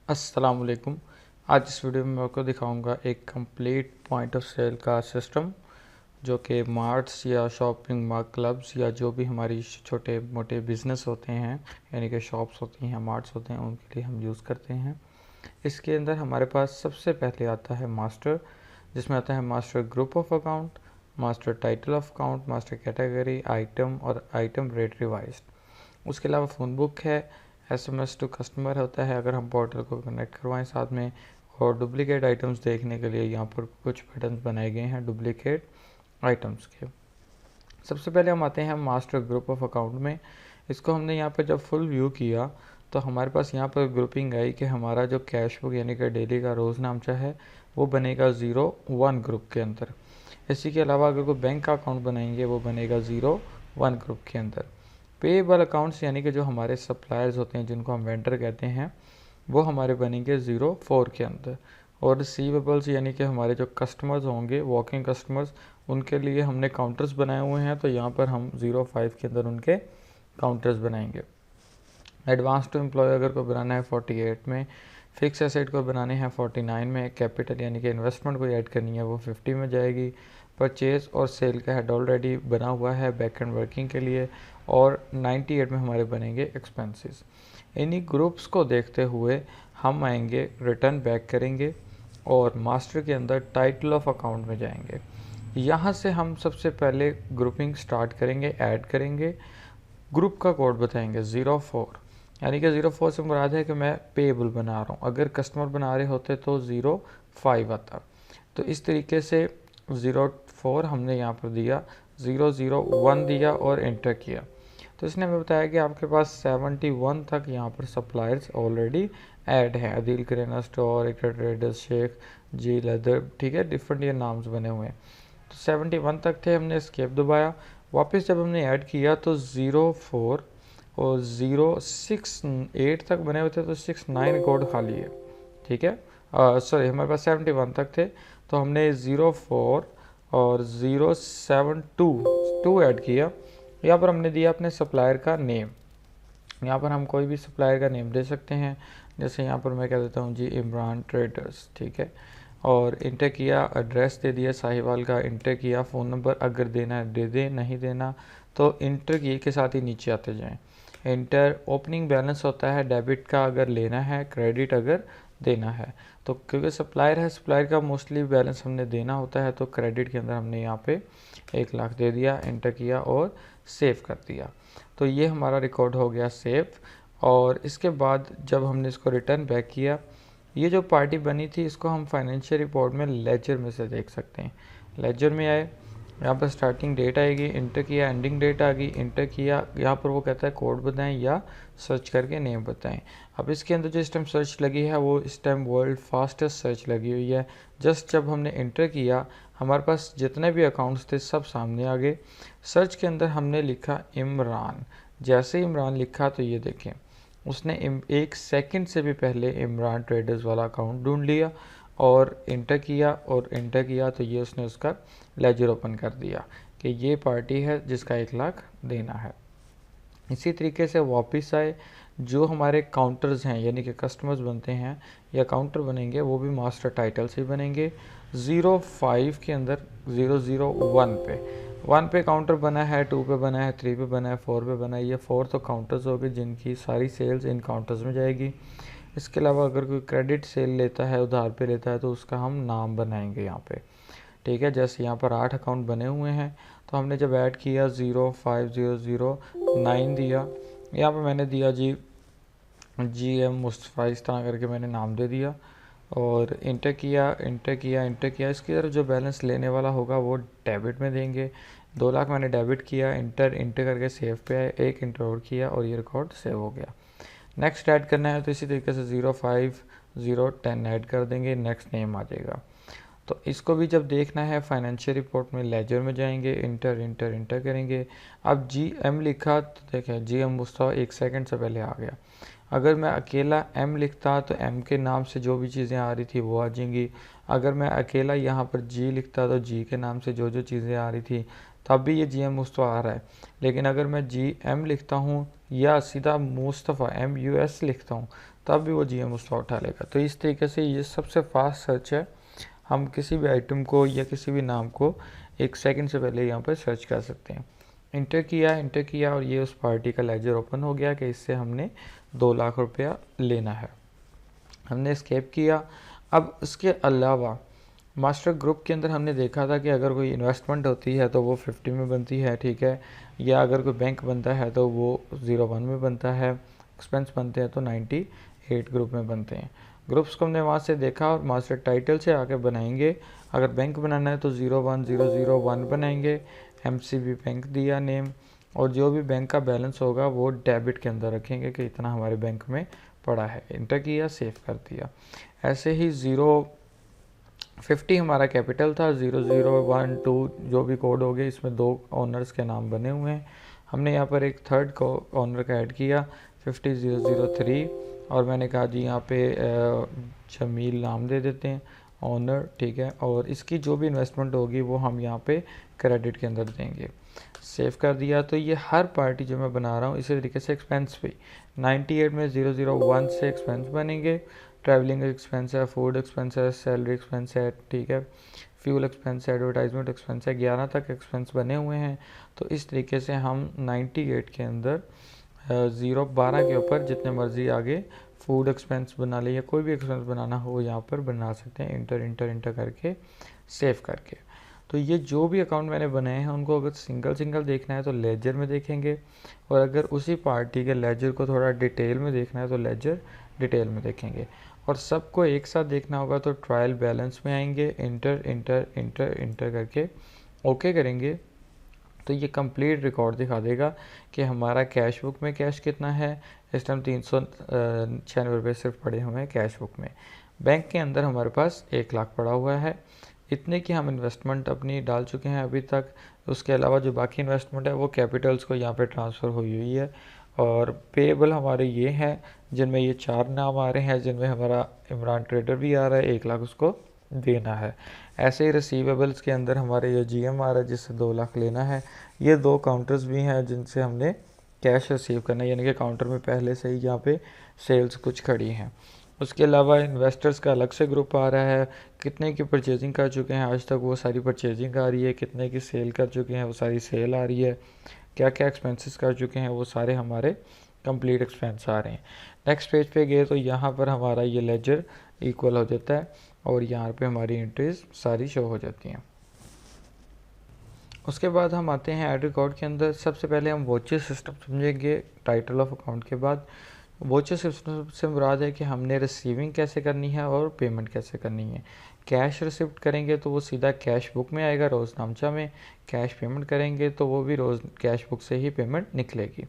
अस्सलाम वालेकुम। आज इस वीडियो में मैं आपको दिखाऊंगा एक कंप्लीट पॉइंट ऑफ सेल का सिस्टम जो कि मार्ट्स या शॉपिंग मॉल क्लब्स या जो भी हमारी छोटे मोटे बिज़नेस होते हैं यानी कि शॉप्स होती हैं, मार्ट्स होते हैं, उनके लिए हम यूज़ करते हैं। इसके अंदर हमारे पास सबसे पहले आता है मास्टर, जिसमें आता है master group of account, master title of account, master category, item और आइटम रेट रिवाइज्ड। उसके अलावा फ़ोन बुक है, एसएमएस टू कस्टमर होता है अगर हम पोर्टल को कनेक्ट करवाएं साथ में, और डुप्लीकेट आइटम्स देखने के लिए यहाँ पर कुछ बटन बनाए गए हैं डुप्लीकेट आइटम्स के। सबसे पहले हम आते हैं मास्टर ग्रुप ऑफ अकाउंट में। इसको हमने यहाँ पर जब फुल व्यू किया तो हमारे पास यहाँ पर ग्रुपिंग आई कि हमारा जो कैश बुक यानी कि डेली का रोज़ नामचा है वो बनेगा 01 ग्रुप के अंदर। इसी के अलावा अगर कोई बैंक का अकाउंट बनाएंगे वो बनेगा 01 ग्रुप के अंदर। पेएबल अकाउंट्स यानी कि जो हमारे सप्लायर्स होते हैं जिनको हम वेंडर कहते हैं वो हमारे बनेंगे 04 के अंदर। और रिसीवेबल्स यानी कि हमारे जो कस्टमर्स होंगे वॉकिंग कस्टमर्स उनके लिए हमने काउंटर्स बनाए हुए हैं तो यहाँ पर हम 05 के अंदर उनके काउंटर्स बनाएंगे। एडवांस टू एम्प्लॉय अगर को बनाना है 48 में, फिक्स एसेट को बनाने हैं 49 में, कैपिटल यानी कि इन्वेस्टमेंट को ऐड करनी है वो 50 में जाएगी। परचेज और सेल का हेड ऑलरेडी बना हुआ है बैक एंड वर्किंग के लिए, और 98 में हमारे बनेंगे एक्सपेंसेस। इन्हीं ग्रुप्स को देखते हुए हम आएंगे रिटर्न बैक करेंगे और मास्टर के अंदर टाइटल ऑफ अकाउंट में जाएंगे। यहाँ से हम सबसे पहले ग्रुपिंग स्टार्ट करेंगे, ऐड करेंगे, ग्रुप का कोड बताएंगे 04 यानी कि 04 से मुराद है कि मैं पेएबल बना रहा हूँ, अगर कस्टमर बना रहे होते तो 05 आता। तो इस तरीके से 04 हमने यहाँ पर दिया, 001 दिया और एंटर किया। तो इसने हमें बताया कि आपके पास 71 तक यहाँ पर सप्लायर्स ऑलरेडी ऐड हैं। अदील करेना स्टोर, इकरा ट्रेडर्स, शेख जी लेदर, ठीक है, डिफरेंट ये नाम्स बने हुए हैं। तो 71 तक थे, हमने एस्केप दबाया। वापस जब हमने ऐड किया तो 04 और 068 तक बने हुए थे तो 69 कोड खाली है, ठीक है। सॉरी, हमारे पास 71 तक थे तो हमने 04 और 072 ऐड किया। यहाँ पर हमने दिया अपने सप्लायर का नेम। यहाँ पर हम कोई भी सप्लायर का नेम दे सकते हैं, जैसे यहाँ पर मैं कह देता हूँ जी इमरान ट्रेडर्स, ठीक है। और इंटर किया, एड्रेस दे दिया साहिवाल का, इंटर किया, फ़ोन नंबर अगर देना है दे दें, नहीं देना तो इंटर किए के साथ ही नीचे आते जाएं। इंटर ओपनिंग बैलेंस होता है डेबिट का अगर लेना है, क्रेडिट अगर देना है। तो क्योंकि सप्लायर है, सप्लायर का मोस्टली बैलेंस हमने देना होता है तो क्रेडिट के अंदर हमने यहाँ पे 1 लाख दे दिया, इंटर किया और सेव कर दिया। तो ये हमारा रिकॉर्ड हो गया सेव। और इसके बाद जब हमने इसको रिटर्न बैक किया, ये जो पार्टी बनी थी इसको हम फाइनेंशियल रिपोर्ट में लेजर में से देख सकते हैं। लेजर में आए, यहाँ पर स्टार्टिंग डेट आएगी, इंटर किया, एंडिंग डेट आ गई, इंटर किया, यहाँ पर वो कहता है कोड बताएं या सर्च करके नेम बताएं। अब इसके अंदर जो इस टाइम सर्च लगी है वो इस टाइम वर्ल्ड फास्टेस्ट सर्च लगी हुई है। जस्ट जब हमने इंटर किया हमारे पास जितने भी अकाउंट्स थे सब सामने आ गए। सर्च के अंदर हमने लिखा इमरान, जैसे इमरान लिखा तो ये देखें उसने 1 सेकंड से भी पहले इमरान ट्रेडर्स वाला अकाउंट ढूंढ लिया और इंटर किया, और इंटर किया तो ये उसने उसका लेजर ओपन कर दिया कि ये पार्टी है जिसका 1 लाख देना है। इसी तरीके से वापस आए, जो हमारे काउंटर्स हैं यानी कि कस्टमर्स बनते हैं या काउंटर बनेंगे वो भी मास्टर टाइटल से बनेंगे। 05 के अंदर 001 पे 1 पे काउंटर बना है, 2 पे बना है, 3 पे बना है, 4 पे बना है। ये 4 तो काउंटर्स हो गए जिनकी सारी सेल्स इन काउंटर्स में जाएगी। इसके अलावा अगर कोई क्रेडिट सेल लेता है, उधार पे लेता है तो उसका हम नाम बनाएंगे यहाँ पे, ठीक है। जैसे यहाँ पर 8 अकाउंट बने हुए हैं तो हमने जब ऐड किया 05009 दिया, यहाँ पर मैंने दिया GM मुस्तफ़ा, इस तरह करके मैंने नाम दे दिया और इंटर किया, इंटर किया, इंटर किया। इसकी तरफ जो बैलेंस लेने वाला होगा वो डेबिट में देंगे। 2 लाख मैंने डेबिट किया, इंटर इंटर करके सेव पे आए, 1 इंटर और किया और ये रिकॉर्ड सेव हो गया। नेक्स्ट ऐड करना है तो इसी तरीके से 05010 ऐड कर देंगे, नेक्स्ट नेम आ जाएगा। तो इसको भी जब देखना है फाइनेंशियल रिपोर्ट में लेजर में जाएंगे, इंटर इंटर इंटर करेंगे। अब GM लिखा तो देखें GM मुस्तफ़ा 1 सेकंड से पहले आ गया। अगर मैं अकेला M लिखता तो M के नाम से जो भी चीज़ें आ रही थी वो आ जाएंगी। अगर मैं अकेला यहाँ पर G लिखता तो G के नाम से जो जो चीज़ें आ रही थी तब भी ये GM मुस्तफ़ा आ रहा है। लेकिन अगर मैं GM लिखता हूँ या सीधा मुस्तफ़ा MUS लिखता हूँ तब भी वो GM उसका उठा लेगा। तो इस तरीके से ये सबसे फास्ट सर्च है। हम किसी भी आइटम को या किसी भी नाम को 1 सेकंड से पहले यहाँ पर सर्च कर सकते हैं। इंटर किया और ये उस पार्टी का लेजर ओपन हो गया कि इससे हमने 2 लाख रुपया लेना है। हमने एस्केप किया। अब इसके अलावा मास्टर ग्रुप के अंदर हमने देखा था कि अगर कोई इन्वेस्टमेंट होती है तो वो 50 में बनती है, ठीक है, या अगर कोई बैंक बनता है तो वो 01 में बनता है, एक्सपेंस बनते हैं तो 98 ग्रुप में बनते हैं। ग्रुप्स को हमने वहाँ से देखा और मास्टर टाइटल से आके बनाएंगे। अगर बैंक बनाना है तो 01001 बनाएंगे, MCB बैंक दिया नेम, और जो भी बैंक का बैलेंस होगा वो डेबिट के अंदर रखेंगे कि इतना हमारे बैंक में पड़ा है। इंटर किया, सेव कर दिया। ऐसे ही 050 हमारा कैपिटल था, 0012 जो भी कोड हो गए, इसमें 2 ओनर्स के नाम बने हुए हैं। हमने यहाँ पर एक थर्ड को ओनर का ऐड किया 50003 और मैंने कहा जी यहाँ पे जमील नाम दे देते हैं ओनर, ठीक है, और इसकी जो भी इन्वेस्टमेंट होगी वो हम यहाँ पे क्रेडिट के अंदर देंगे। सेव कर दिया। तो ये हर पार्टी जो मैं बना रहा हूँ इसी तरीके से एक्सपेंस भी 98 में 001 से एक्सपेंस बनेंगे। ट्रैवलिंग एक्सपेंस है, फूड एक्सपेंस है, सैलरी एक्सपेंस है, ठीक है, फ्यूल एक्सपेंस है, एडवर्टाइजमेंट एक्सपेंस है, 11 तक एक्सपेंस बने हुए हैं। तो इस तरीके से हम 98 के अंदर 012 के ऊपर जितने मर्जी आगे फूड एक्सपेंस बना ले या कोई भी एक्सपेंस बनाना हो यहाँ पर बना सकते हैं, इंटर करके सेव करके। तो ये जो भी अकाउंट मैंने बनाए हैं उनको अगर सिंगल देखना है तो लेजर में देखेंगे, और अगर उसी पार्टी के लेजर को थोड़ा डिटेल में देखना है तो लेजर डिटेल में देखेंगे, और सबको एक साथ देखना होगा तो ट्रायल बैलेंस में आएंगे, इंटर करके ओके करेंगे तो ये कंप्लीट रिकॉर्ड दिखा देगा कि हमारा कैश बुक में कैश कितना है। इस टाइम 396 रुपये सिर्फ पड़े हुए हैं कैश बुक में। बैंक के अंदर हमारे पास 1 लाख पड़ा हुआ है। इतने की हम इन्वेस्टमेंट अपनी डाल चुके हैं अभी तक। उसके अलावा जो बाकी इन्वेस्टमेंट है वो कैपिटल्स को यहाँ पे ट्रांसफ़र हुई है। और पेएबल हमारे ये हैं जिनमें ये 4 नाम आ रहे हैं, जिनमें हमारा इमरान ट्रेडर भी आ रहा है, 1 लाख उसको देना है। ऐसे ही रिसीवेबल्स के अंदर हमारे ये GM आ रहा है जिससे 2 लाख लेना है। ये 2 काउंटर्स भी हैं जिनसे हमने कैश रिसीव करना है, यानी कि काउंटर में पहले से ही यहाँ पे सेल्स कुछ खड़ी हैं। उसके अलावा इन्वेस्टर्स का अलग से ग्रुप आ रहा है, कितने की परचेजिंग कर चुके हैं आज तक वो सारी परचेजिंग आ रही है, कितने की सेल कर चुके हैं वो सारी सेल आ रही है, क्या क्या एक्सपेंसेस कर चुके हैं वो सारे हमारे कंप्लीट एक्सपेंस आ रहे हैं। नेक्स्ट पेज पे गए तो यहाँ पर हमारा ये लेजर इक्वल हो जाता है और यहाँ पे हमारी एंट्रीज सारी शो हो जाती हैं। उसके बाद हम आते हैं ऐड रिकॉर्ड के अंदर। सबसे पहले हम वॉचेस सिस्टम समझेंगे टाइटल ऑफ अकाउंट के बाद। वॉचेस सिस्टम से मुराद है कि हमने रिसीविंग कैसे करनी है और पेमेंट कैसे करनी है। कैश रिसिप्ट करेंगे तो वो सीधा कैश बुक में आएगा रोज़नामचा में, कैश पेमेंट करेंगे तो वो भी रोज़ कैश बुक से ही पेमेंट निकलेगी।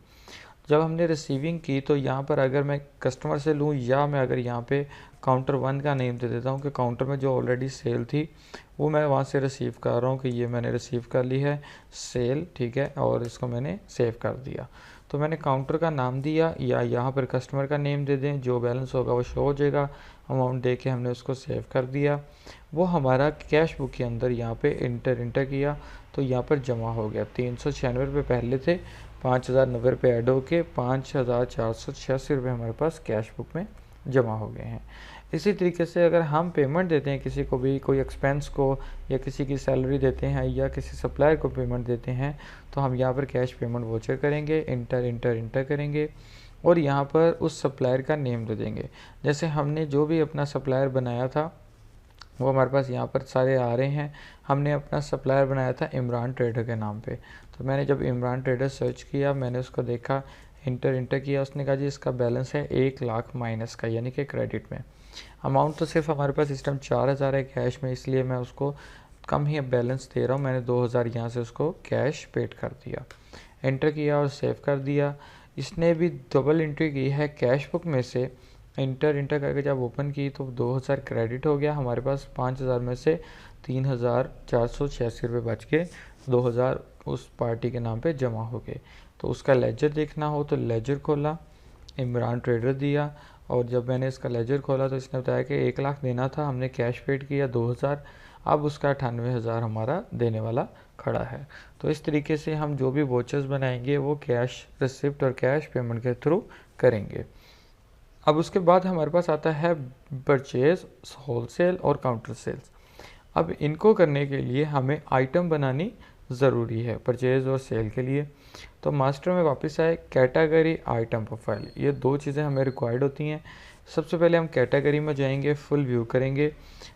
जब हमने रिसीविंग की तो यहाँ पर अगर मैं कस्टमर से लूँ या मैं अगर यहाँ पे काउंटर 1 का नेम दे देता हूँ कि काउंटर में जो ऑलरेडी सेल थी वो मैं वहाँ से रिसीव कर रहा हूँ कि ये मैंने रिसीव कर ली है सेल, ठीक है, और इसको मैंने सेव कर दिया। तो मैंने काउंटर का नाम दिया या यहाँ पर कस्टमर का नेम दे दें, जो बैलेंस होगा वो शो हो जाएगा, अमाउंट दे के हमने उसको सेव कर दिया। वो हमारा कैश बुक के अंदर यहाँ पे इंटर किया तो यहाँ पर जमा हो गया। 396 रुपये पहले थे, 5090 रुपये ऐड होके 5486 रुपये हमारे पास कैश बुक में जमा हो गए हैं। इसी तरीके से अगर हम पेमेंट देते हैं किसी को भी, कोई एक्सपेंस को या किसी की सैलरी देते हैं या किसी सप्लायर को पेमेंट देते हैं तो हम यहाँ पर कैश पेमेंट वोचर करेंगे, इंटर करेंगे और यहाँ पर उस सप्लायर का नेम दे देंगे। जैसे हमने जो भी अपना सप्लायर बनाया था वो हमारे पास यहाँ पर सारे आ रहे हैं। हमने अपना सप्लायर बनाया था इमरान ट्रेडर के नाम पे, तो मैंने जब इमरान ट्रेडर सर्च किया, मैंने उसको देखा, इंटर किया, उसने कहा जी इसका बैलेंस है 1 लाख माइनस का, यानी कि क्रेडिट में। अमाउंट तो सिर्फ हमारे पास इस टाइम 4000 है कैश में, इसलिए मैं उसको कम ही बैलेंस दे रहा हूँ। मैंने 2000 यहाँ से उसको कैश पेड कर दिया, एंटर किया और सेव कर दिया। इसने भी डबल एंट्री की है कैश बुक में से, इंटर करके जब ओपन की तो 2000 क्रेडिट हो गया हमारे पास। 5000 में से 3486 रुपये बच के 2000 उस पार्टी के नाम पे जमा हो गए। तो उसका लेजर देखना हो तो लेजर खोला, इमरान ट्रेडर दिया, और जब मैंने इसका लेजर खोला तो इसने बताया कि 1 लाख देना था, हमने कैश पेड किया 2000, अब उसका 98,000 हमारा देने वाला खड़ा है। तो इस तरीके से हम जो भी वोचर्स बनाएंगे वो कैश रिसिप्ट और कैश पेमेंट के थ्रू करेंगे। अब उसके बाद हमारे पास आता है परचेज, होलसेल और काउंटर सेल्स। अब इनको करने के लिए हमें आइटम बनानी ज़रूरी है परचेज और सेल के लिए। तो मास्टर में वापस आए, कैटेगरी, आइटम प्रोफाइल, ये दो चीज़ें हमें रिक्वायर्ड होती हैं। सबसे पहले हम कैटेगरी में जाएंगे, फुल व्यू करेंगे।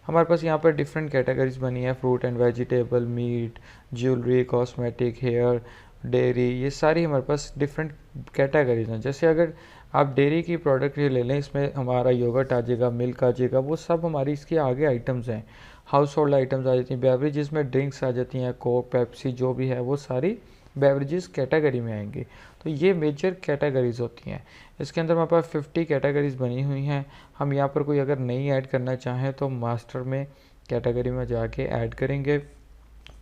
हमारे पास यहाँ पर डिफरेंट कैटेगरीज बनी है, fruit and vegetable, meat, jewellery, cosmetic, hair, dairy, ये सारी हमारे पास डिफरेंट कैटेगरीज हैं। जैसे अगर आप डेयरी की प्रोडक्ट ये ले लें, इसमें हमारा योगर्ट आ जाएगा, मिल्क आ जाएगा, वो सब हमारी इसके आगे आइटम्स हैं। हाउस होल्ड आइटम्स आ जाती हैं, बेवरेजेस में ड्रिंक्स आ जाती हैं, कोक, पेप्सी जो भी है वो सारी बेवरेजेस कैटेगरी में आएंगी। तो ये मेजर कैटेगरीज होती हैं। इसके अंदर हमारे पास 50 कैटेगरीज बनी हुई हैं। हम यहाँ पर कोई अगर नई ऐड करना चाहें तो मास्टर में कैटेगरी में जाके ऐड करेंगे।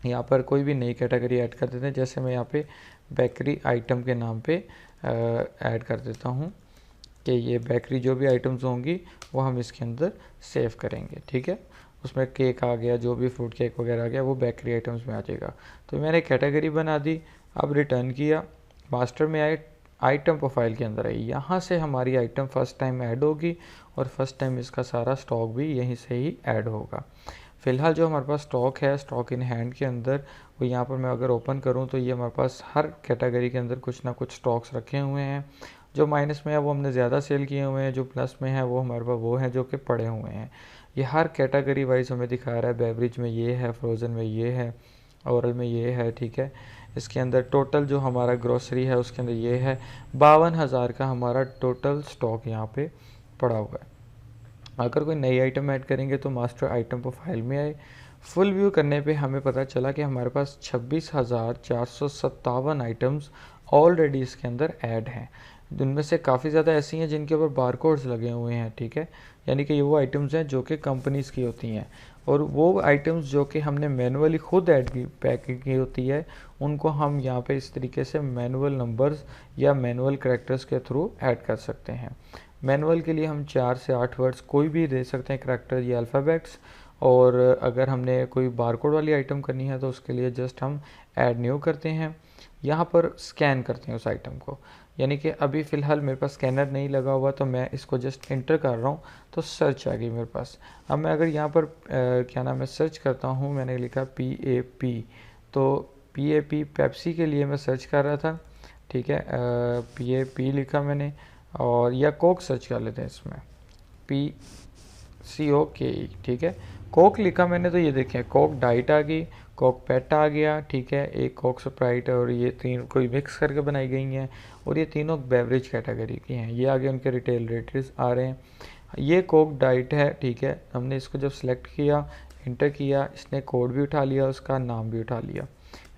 यहाँ पर कोई भी नई कैटेगरी ऐड कर देते हैं। जैसे मैं यहाँ पे बेकरी आइटम के नाम पे ऐड कर देता हूँ कि ये बेकरी जो भी आइटम्स होंगी वो हम इसके अंदर सेव करेंगे। ठीक है, उसमें केक आ गया, जो भी फ्रूट केक वगैरह आ गया वो बेकरी आइटम्स में आ जाएगा। तो मैंने कैटेगरी बना दी। अब रिटर्न किया, मास्टर में आए, आइटम प्रोफाइल के अंदर आई, यहाँ से हमारी आइटम फर्स्ट टाइम ऐड होगी और फर्स्ट टाइम इसका सारा स्टॉक भी यहीं से ही ऐड होगा। फ़िलहाल जो हमारे पास स्टॉक है, स्टॉक इन हैंड के अंदर, वो यहाँ पर मैं अगर ओपन करूँ तो ये हमारे पास हर कैटेगरी के अंदर कुछ ना कुछ स्टॉक्स रखे हुए हैं। जो माइनस में है वो हमने ज़्यादा सेल किए हुए हैं, जो प्लस में है वो हमारे पास वो हैं जो कि पड़े हुए हैं। ये हर कैटेगरी वाइज हमें दिखा रहा है। बेवरेज में ये है, फ्रोज़न में ये है, ओरल में ये है। ठीक है, इसके अंदर टोटल जो हमारा ग्रोसरी है उसके अंदर ये है। 52,000 का हमारा टोटल स्टॉक यहाँ पे पड़ा हुआ है। अगर कोई नई आइटम ऐड करेंगे तो मास्टर आइटम प्रोफाइल में आए, फुल व्यू करने पे हमें पता चला कि हमारे पास 26,457 आइटम्स ऑलरेडी इसके अंदर ऐड हैं। जिनमें से काफ़ी ज़्यादा ऐसी हैं जिनके ऊपर बारकोड्स लगे हुए हैं। ठीक है, यानी कि ये वो आइटम्स हैं जो कि कंपनीज़ की होती हैं, और वो आइटम्स जो कि हमने मैनुअली खुद ऐड की पैकिंग की होती है, उनको हम यहाँ पे इस तरीके से मैनुअल नंबर्स या मैनुअल कैरेक्टर्स के थ्रू ऐड कर सकते हैं। मैनुअल के लिए हम 4 से 8 वर्ड्स कोई भी दे सकते हैं, करैक्टर या अल्फ़ाबेट्स। और अगर हमने कोई बारकोड वाली आइटम करनी है तो उसके लिए जस्ट हम ऐड न्यू करते हैं, यहाँ पर स्कैन करते हैं उस आइटम को। यानी कि अभी फ़िलहाल मेरे पास स्कैनर नहीं लगा हुआ तो मैं इसको जस्ट इंटर कर रहा हूँ तो सर्च आ गई मेरे पास। अब मैं अगर यहाँ पर क्या नाम है सर्च करता हूँ, मैंने लिखा PAP, तो PAP पेप्सी के लिए मैं सर्च कर रहा था। ठीक है, PAP लिखा मैंने, और या कोक सर्च कर लेते हैं इसमें, PCOKE। ठीक है, कोक लिखा मैंने तो ये देखें कोक डाइट आ गई, कोक पेट आ गया। ठीक है, एक कोक स्प्राइट, और ये तीन कोई मिक्स करके बनाई गई हैं, और ये तीनों बेवरेज कैटेगरी की हैं। ये आगे उनके रिटेल रेट्स आ रहे हैं। ये कोक डाइट है। ठीक है, हमने इसको जब सेलेक्ट किया, इंटर किया, इसने कोड भी उठा लिया, उसका नाम भी उठा लिया,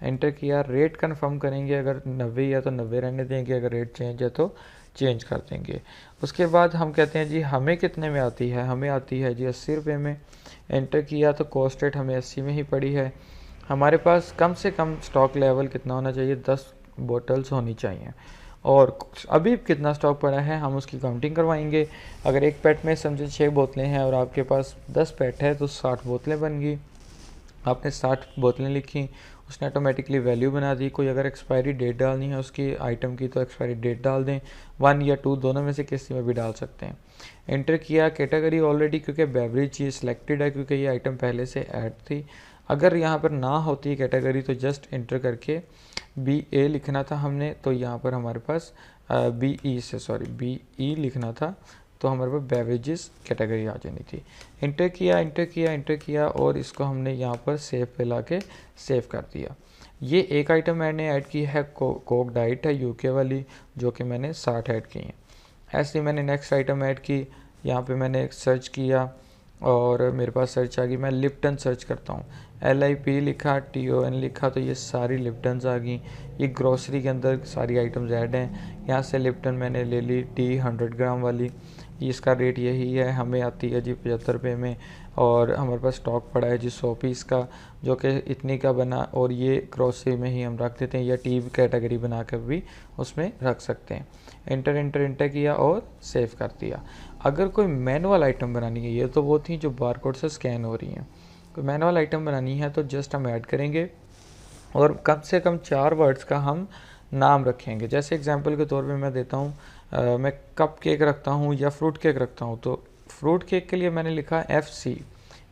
एंटर किया। रेट कंफर्म करेंगे, अगर 90 है तो 90 रहने देंगे, अगर रेट चेंज है तो चेंज कर देंगे। उसके बाद हम कहते हैं जी हमें कितने में आती है, हमें आती है जी 80 रुपये में। एंटर किया तो कॉस्ट रेट हमें 80 में ही पड़ी है। हमारे पास कम से कम स्टॉक लेवल कितना होना चाहिए, 10 बोतल्स होनी चाहिए। और अभी कितना स्टॉक पड़ा है हम उसकी काउंटिंग करवाएंगे। अगर एक पैट में समझे 6 बोतलें हैं और आपके पास 10 पैट है तो 60 बोतलें बन गई। आपने 60 बोतलें लिखी, उसने ऑटोमेटिकली वैल्यू बना दी। कोई अगर एक्सपायरी डेट डालनी है उसकी आइटम की तो एक्सपायरी डेट डाल दें, 1 या 2 दोनों में से किसी में भी डाल सकते हैं। एंटर किया, कैटेगरी ऑलरेडी क्योंकि बेवरेज चीज़ सिलेक्टेड है क्योंकि ये आइटम पहले से ऐड थी। अगर यहाँ पर ना होती कैटेगरी तो जस्ट इंटर करके BA लिखना था हमने, तो यहाँ पर हमारे पास BE लिखना था, तो हमारे पास बेवरेजेस कैटेगरी आ जानी थी। इंटर किया और इसको हमने यहाँ पर सेव पे ला के सेव कर दिया। ये एक आइटम मैंने ऐड की है, कोक डाइट है UK वाली, जो कि मैंने 60 ऐड की हैं। ऐसे ही मैंने नेक्स्ट आइटम ऐड की, यहाँ पे मैंने सर्च किया और मेरे पास सर्च आ गई। मैं लिप्टन सर्च करता हूँ, LIP लिखा, TON लिखा, तो ये सारी लिप्टन्स आ गई। ये ग्रोसरी के अंदर सारी आइटम्स ऐड हैं। यहाँ से लिप्टन मैंने ले ली टी 100 ग्राम वाली, इसका रेट यही है, हमें आती है जी 75 रुपये में। और हमारे पास स्टॉक पड़ा है जी 100 पीस का, जो कि इतनी का बना, और ये ग्रोसरी में ही हम रख देते हैं या टी कैटेगरी बना कर भी उसमें रख सकते हैं। इंटर किया और सेव कर दिया। अगर कोई मैनुअल आइटम बनानी है, ये तो वो थी जो बारकोड से स्कैन हो रही हैं, कोई मैनुअल आइटम बनानी है तो जस्ट हम ऐड करेंगे और कम से कम 4 वर्ड्स का हम नाम रखेंगे। जैसे एग्जांपल के तौर पे मैं देता हूँ, मैं कप केक रखता हूँ या फ्रूट केक रखता हूँ, तो फ्रूट केक के लिए मैंने लिखा FC,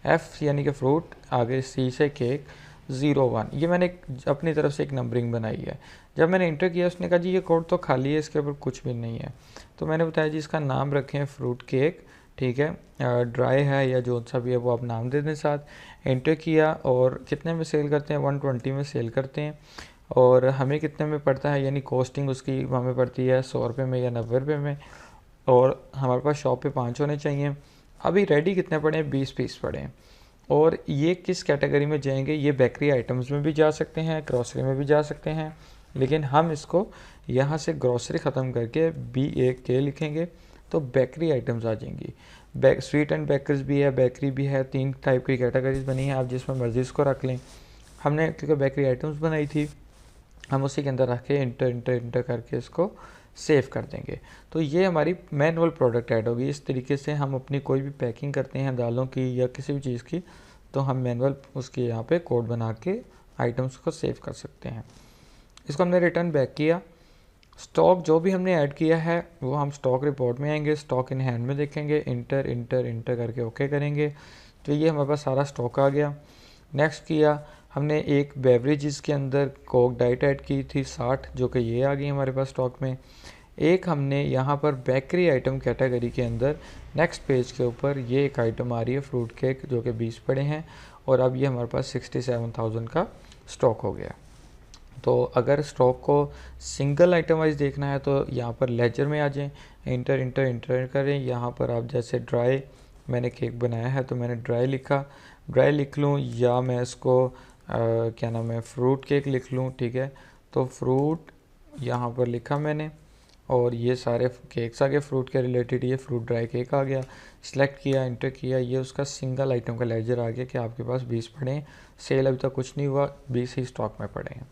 F यानी कि फ्रूट, आगे C से केक, 01, ये मैंने अपनी तरफ से एक नंबरिंग बनाई है। जब मैंने इंटर किया उसने कहा जी ये कोड तो खाली है, इसके ऊपर कुछ भी नहीं है। तो मैंने बताया जी इसका नाम रखें फ्रूट केक, ठीक है, ड्राई है या जो सा भी है वो आप नाम दे दें साथ। एंटर किया और कितने में सेल करते हैं, 120 में सेल करते हैं। और हमें कितने में पड़ता है, यानी कॉस्टिंग उसकी हमें पड़ती है 100 रुपये में या 90 रुपये में, और हमारे पास शॉप पे 5 होने चाहिए। अभी रेडी कितने पड़े हैं, 20 पीस पड़े हैं। और ये किस कैटेगरी में जाएंगे, ये बेकरी आइटम्स में भी जा सकते हैं, ग्रॉसरी में भी जा सकते हैं, लेकिन हम इसको यहाँ से ग्रॉसरी ख़त्म करके BAK लिखेंगे तो बेकरी आइटम्स आ जाएंगी। स्वीट एंड बेकर्स भी है, बेकरी भी है, 3 टाइप की कैटेगरीज बनी है, आप जिसमें मर्जी इसको रख लें। हमने क्योंकि बेकरी आइटम्स बनाई थी, हम उसी के अंदर रख के इंटर करके इसको सेव कर देंगे। तो ये हमारी मैनुअल प्रोडक्ट ऐड होगी। इस तरीके से हम अपनी कोई भी पैकिंग करते हैं दालों की या किसी भी चीज़ की, तो हम मैनुअल उसके यहाँ पे कोड बना के आइटम्स को सेव कर सकते हैं। इसको हमने रिटर्न बैक किया। स्टॉक जो भी हमने ऐड किया है वो हम स्टॉक रिपोर्ट में आएंगे, स्टॉक इन हैंड में देखेंगे, इंटर करके ओके करेंगे, तो ये हमारे पास सारा स्टॉक आ गया। नेक्स्ट किया हमने एक बेवरेजेस के अंदर कोक डाइट ऐड की थी 60, जो कि ये आ गई हमारे पास स्टॉक में। एक हमने यहाँ पर बेकरी आइटम कैटेगरी के अंदर नेक्स्ट पेज के ऊपर ये एक आइटम आ रही है फ्रूट केक, जो कि 20 पड़े हैं, और अब ये हमारे पास 67,000 का स्टॉक हो गया। तो अगर स्टॉक को सिंगल आइटम वाइज देखना है तो यहाँ पर लेजर में आ जाएं, इंटर करें। यहाँ पर आप जैसे ड्राई, मैंने केक बनाया है तो मैंने ड्राई लिखा, ड्राई लिख लूँ, या मैं इसको क्या नाम है फ्रूट केक लिख लूँ, ठीक है। तो फ्रूट यहाँ पर लिखा मैंने, और ये सारे केक्स आ गए फ्रूट के रिलेटेड, ये फ्रूट ड्राई केक आ गया। सिलेक्ट किया, इंटर किया, ये उसका सिंगल आइटम का लेजर आ गया कि आपके पास 20 पड़े हैं, सेल अभी तक कुछ नहीं हुआ, 20 ही स्टॉक में पड़े हैं।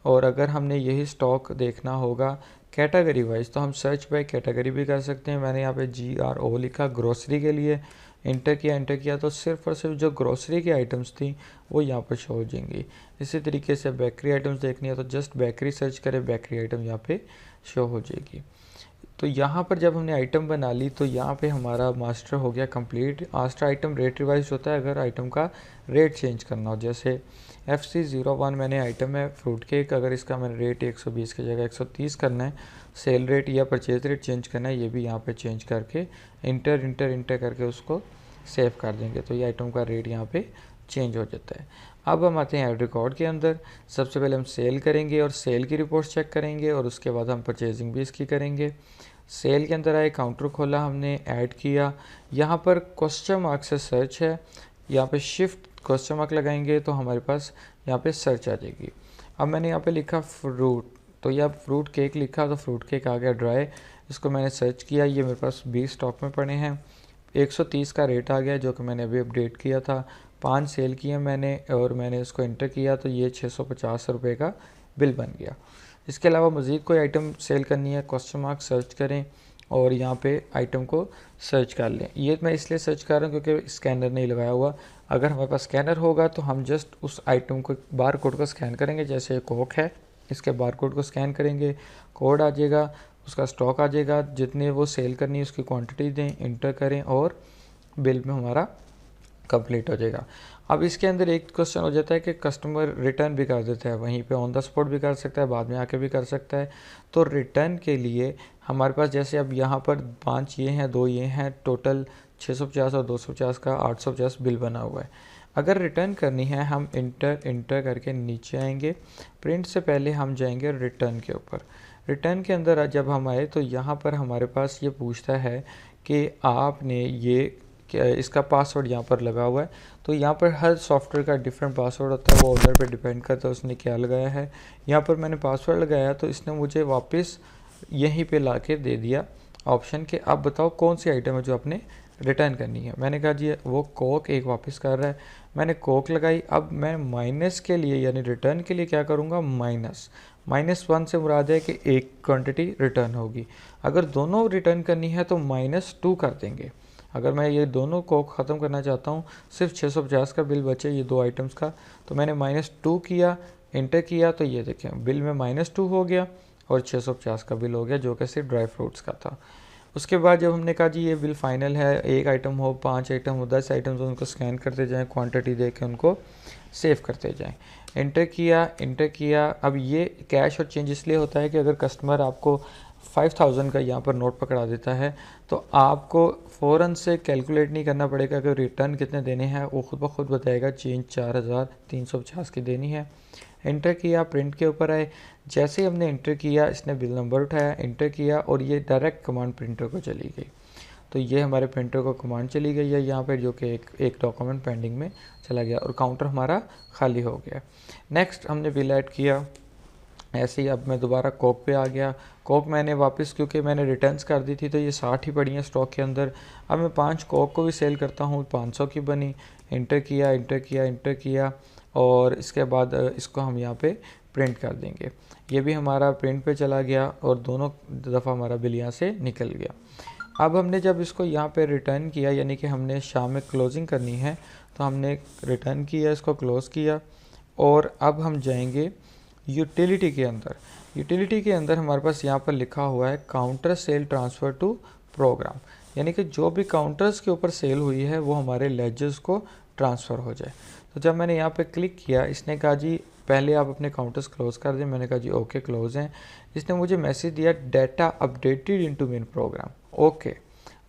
और अगर हमने यही स्टॉक देखना होगा कैटेगरी वाइज तो हम सर्च बाय कैटेगरी भी कर सकते हैं। मैंने यहाँ पे GRO लिखा ग्रोसरी के लिए, इंटर किया तो सिर्फ और सिर्फ जो ग्रोसरी की आइटम्स थी वो यहाँ पर शो हो जाएंगी। इसी तरीके से बेकरी आइटम्स देखनी है तो जस्ट बेकरी सर्च करें, बेकरी आइटम यहाँ पे शो हो जाएगी। तो यहाँ पर जब हमने आइटम बना ली तो यहाँ पे हमारा मास्टर हो गया complete. Master item rate revise होता है अगर आइटम का रेट चेंज करना हो। जैसे FC01 मैंने आइटम है फ्रूट केक, अगर इसका मैंने रेट 120 की जगह 130 करना है, सेल रेट या परचेज रेट चेंज करना है, ये भी यहाँ पे चेंज करके इंटर करके उसको सेव कर देंगे तो ये आइटम का रेट यहाँ पे चेंज हो जाता है। अब हम आते हैं ऐड रिकॉर्ड के अंदर। सबसे पहले हम सेल करेंगे और सेल की रिपोर्ट चेक करेंगे, और उसके बाद हम परचेजिंग भी इसकी करेंगे। सेल के अंदर आए, काउंटर खोला हमने, ऐड किया, यहाँ पर क्वेश्चन मार्क से सर्च है, यहाँ पे शिफ्ट क्वेश्चन मार्क लगाएंगे तो हमारे पास यहाँ पे सर्च आ जाएगी। अब मैंने यहाँ पे लिखा फ्रूट, तो यह फ्रूट केक लिखा तो फ्रूट केक आ गया ड्राई, इसको मैंने सर्च किया, ये मेरे पास 20 स्टॉक में पड़े हैं, 130 का रेट आ गया जो कि मैंने अभी अपडेट किया था, 5 सेल किए मैंने और मैंने इसको इंटर किया तो ये 650 रुपये का बिल बन गया। इसके अलावा मज़ीद कोई आइटम सेल करनी है, क्वेश्चन मार्क सर्च करें और यहाँ पे आइटम को सर्च कर लें। ये मैं इसलिए सर्च कर रहा हूँ क्योंकि स्कैनर नहीं लगाया हुआ। अगर हमारे पास स्कैनर होगा तो हम जस्ट उस आइटम को बार कोड को स्कैन करेंगे, जैसे कोक है इसके बार कोड को स्कैन करेंगे, कोड आ जाएगा, उसका स्टॉक आ जाएगा, जितने वो सेल करनी है उसकी क्वांटिटी दें, इंटर करें और बिल में हमारा कंप्लीट हो जाएगा। अब इसके अंदर एक क्वेश्चन हो जाता है कि कस्टमर रिटर्न भी कर देता है, वहीं पे ऑन द स्पॉट भी कर सकता है, बाद में आके भी कर सकता है। तो रिटर्न के लिए हमारे पास जैसे अब यहाँ पर 5 ये हैं, 2 ये हैं, टोटल 650 और 250 का 850 बिल बना हुआ है। अगर रिटर्न करनी है हम इंटर करके नीचे आएंगे, प्रिंट से पहले हम जाएंगे रिटर्न के ऊपर। रिटर्न के अंदर जब हम आए तो यहाँ पर हमारे पास ये पूछता है कि आपने ये इसका पासवर्ड यहाँ पर लगा हुआ है। तो यहाँ पर हर सॉफ्टवेयर का डिफरेंट पासवर्ड होता है, वो ओनर पे डिपेंड करता है उसने क्या लगाया है। यहाँ पर मैंने पासवर्ड लगाया तो इसने मुझे वापस यहीं पे ला के दे दिया ऑप्शन कि आप बताओ कौन सी आइटम है जो आपने रिटर्न करनी है। मैंने कहा जी वो कोक एक वापस कर रहा है, मैंने कोक लगाई। अब मैं माइनस के लिए यानी रिटर्न के लिए क्या करूँगा, -1 से मुराद है कि एक क्वांटिटी रिटर्न होगी। अगर दोनों रिटर्न करनी है तो -2 कर देंगे। अगर मैं ये दोनों को ख़त्म करना चाहता हूँ, सिर्फ 650 का बिल बचे ये 2 आइटम्स का, तो मैंने -2 किया, इंटर किया तो ये देखें बिल में -2 हो गया और 650 का बिल हो गया जो कि सिर्फ ड्राई फ्रूट्स का था। उसके बाद जब हमने कहा जी ये बिल फाइनल है, 1 आइटम हो, 5 आइटम हो, 10 आइटम हो, उनको स्कैन करते जाएं, क्वांटिटी दे के उनको सेव करते जाएं। इंटर किया। अब ये कैश और चेंज इसलिए होता है कि अगर कस्टमर आपको 5000 का यहाँ पर नोट पकड़ा देता है तो आपको फ़ौरन से कैलकुलेट नहीं करना पड़ेगा कि रिटर्न कितने देने हैं, वो खुद ब खुद बताएगा चेंज 4350 की देनी है। इंटर किया, प्रिंट के ऊपर आए, जैसे ही हमने इंटर किया इसने बिल नंबर उठाया, इंटर किया और ये डायरेक्ट कमांड प्रिंटर को चली गई। तो ये हमारे प्रिंटर को कमांड चली गई है यहाँ पर, जो कि एक डॉक्यूमेंट पेंडिंग में चला गया और काउंटर हमारा खाली हो गया। नेक्स्ट हमने बिल ऐड किया, ऐसे ही अब मैं दोबारा कोक पे आ गया। कोक मैंने वापस, क्योंकि मैंने रिटर्न्स कर दी थी तो ये 60 ही पड़ी हैं स्टॉक के अंदर। अब मैं 5 कोक को भी सेल करता हूँ, 500 की बनी। इंटर किया और इसके बाद इसको हम यहाँ पे प्रिंट कर देंगे। ये भी हमारा प्रिंट पे चला गया और दोनों दफ़ा हमारा बिल यहाँ से निकल गया। अब हमने जब इसको यहाँ पे रिटर्न किया, यानी कि हमने शाम में क्लोजिंग करनी है, तो हमने रिटर्न किया, इसको क्लोज़ किया और अब हम जाएंगे यूटिलिटी के अंदर। यूटिलिटी के अंदर हमारे पास यहाँ पर लिखा हुआ है counter sale transfer to program, यानी कि जो भी काउंटर्स के ऊपर सेल हुई है वो हमारे लेजर्स को ट्रांसफ़र हो जाए। तो जब मैंने यहाँ पे क्लिक किया, इसने कहा जी पहले आप अपने काउंटर्स क्लोज़ कर दें। मैंने कहा जी ओके क्लोज़ हैं। इसने मुझे मैसेज दिया data updated into main program. Okay,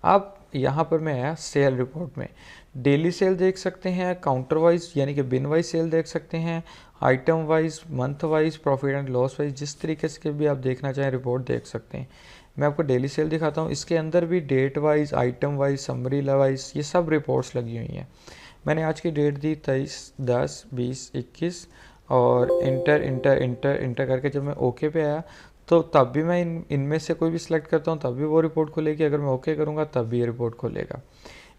अब यहाँ पर मैं आया सेल रिपोर्ट में। डेली सेल देख सकते हैं, काउंटर वाइज यानी कि बिन वाइज सेल देख सकते हैं, item wise, month wise, profit and loss wise, जिस तरीके से भी आप देखना चाहें रिपोर्ट देख सकते हैं। मैं आपको डेली सेल दिखाता हूँ। इसके अंदर भी date wise, item wise, summary wise ये सब रिपोर्ट्स लगी हुई हैं। मैंने आज की डेट दी 23/10/2021 और इंटर करके जब मैं ओके पे आया तो तब भी मैं इनमें से कोई भी सिलेक्ट करता हूँ तब भी वो रिपोर्ट खुलेगी, अगर मैं ओके करूँगा तब भी ये रिपोर्ट खुलेगा।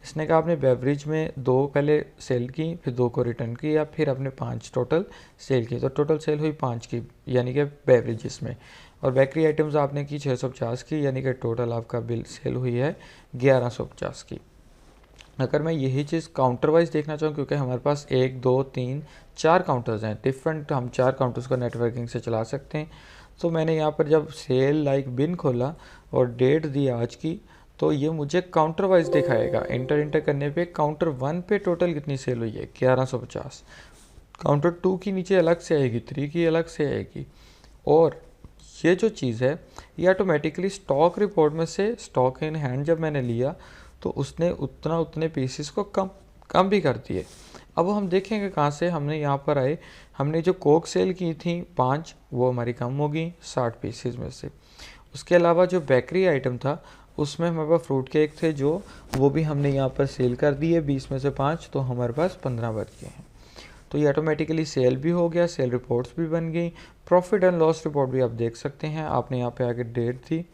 इसने कहा आपने बेवरेज में 2 पहले सेल की, फिर 2 को रिटर्न किया, फिर आपने 5 टोटल सेल की, तो टोटल सेल हुई 5 की यानी कि बेवरेजेस में। और बेकरी आइटम्स आपने की 650 की, यानी कि टोटल आपका बिल सेल हुई है 1150 की। अगर मैं यही चीज़ काउंटर वाइज देखना चाहूँ, क्योंकि हमारे पास 1 2 3 4 काउंटर्स हैं डिफरेंट, हम 4 काउंटर्स को नेटवर्किंग से चला सकते हैं। तो मैंने यहाँ पर जब सेल लाइक बिन खोला और डेट दी आज की, तो ये मुझे काउंटर वाइज दिखाएगा। इंटर करने पे काउंटर 1 पे टोटल कितनी सेल हुई है 1150, काउंटर 2 की नीचे अलग से आएगी, 3 की अलग से आएगी। और ये जो चीज़ है ये ऑटोमेटिकली स्टॉक रिपोर्ट में से स्टॉक इन हैंड जब मैंने लिया तो उसने उतने पीसेस को कम भी कर दिए। अब हम देखेंगे कहाँ से, हमने यहाँ पर आए, हमने जो कोक सेल की थी 5 वो हमारी कम हो गई 60 पीसेस में से। उसके अलावा जो बेकरी आइटम था उसमें हमारे पास फ्रूट केक थे जो वो भी हमने यहाँ पर सेल कर दिए 20 में से 5, तो हमारे पास 15 बच गए हैं। तो ये ऑटोमेटिकली सेल भी हो गया, सेल रिपोर्ट्स भी बन गई, प्रॉफिट एंड लॉस रिपोर्ट भी आप देख सकते हैं। आपने यहाँ पे आगे डेट थी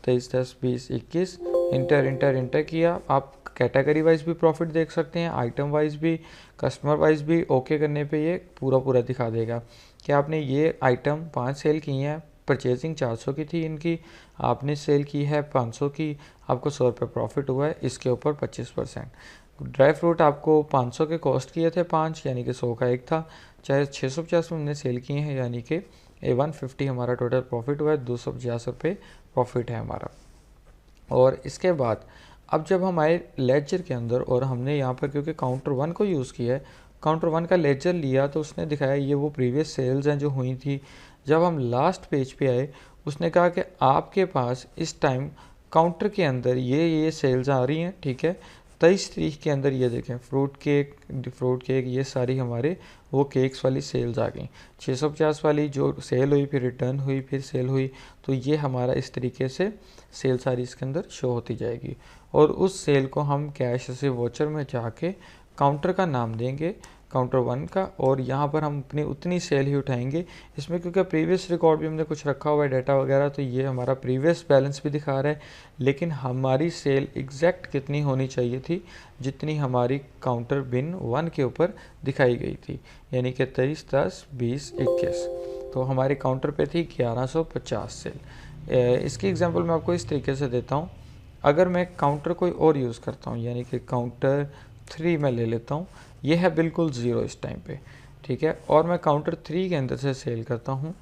23/10/2021, इंटर किया। आप कैटेगरी वाइज भी प्रॉफिट देख सकते हैं, आइटम वाइज भी, कस्टमर वाइज भी। ओके करने पे ये पूरा दिखा देगा कि आपने ये आइटम 5 सेल की हैं, परचेजिंग 400 की थी इनकी, आपने सेल की है 500 की, आपको 100 रुपये प्रॉफिट हुआ है, इसके ऊपर 25%। ड्राई फ्रूट आपको 500 के कॉस्ट किए थे 5, यानी कि 100 का एक था, चाहे 650 में हमने सेल किए हैं, यानी कि 150 हमारा टोटल प्रॉफिट हुआ है, 250 रुपये प्रॉफिट है हमारा। और इसके बाद अब जब हम आए लेजर के अंदर और हमने यहाँ पर क्योंकि काउंटर 1 को यूज़ किया है, काउंटर 1 का लेजर लिया तो उसने दिखाया ये वो प्रीवियस सेल्स हैं जो हुई थी। जब हम लास्ट पेज पे आए उसने कहा कि आपके पास इस टाइम काउंटर के अंदर ये सेल्स आ रही हैं, ठीक है। 23 तारीख के अंदर ये देखें फ्रूट केक ये सारी हमारे वो केक्स वाली सेल्स आ गई। 650 वाली जो सेल हुई, फिर रिटर्न हुई, फिर सेल हुई, तो ये हमारा इस तरीके से सेल सारी इसके अंदर शो होती जाएगी। और उस सेल को हम कैश से वॉचर में जाके काउंटर का नाम देंगे, काउंटर 1 का, और यहाँ पर हम अपनी उतनी सेल ही उठाएंगे। इसमें क्योंकि प्रीवियस रिकॉर्ड भी हमने कुछ रखा हुआ है डाटा वगैरह, तो ये हमारा प्रीवियस बैलेंस भी दिखा रहा है, लेकिन हमारी सेल एग्जैक्ट कितनी होनी चाहिए थी जितनी हमारी काउंटर बिन 1 के ऊपर दिखाई गई थी, यानी कि 23/10/2021। तो हमारे काउंटर पे थी 1150 सेल। इसकी एग्जांपल मैं आपको इस तरीके से देता हूँ। अगर मैं काउंटर कोई और यूज़ करता हूँ, यानी कि काउंटर 3 मैं ले लेता हूँ, ये है बिल्कुल ज़ीरो इस टाइम पे, ठीक है। और मैं काउंटर 3 के अंदर से सेल करता हूँ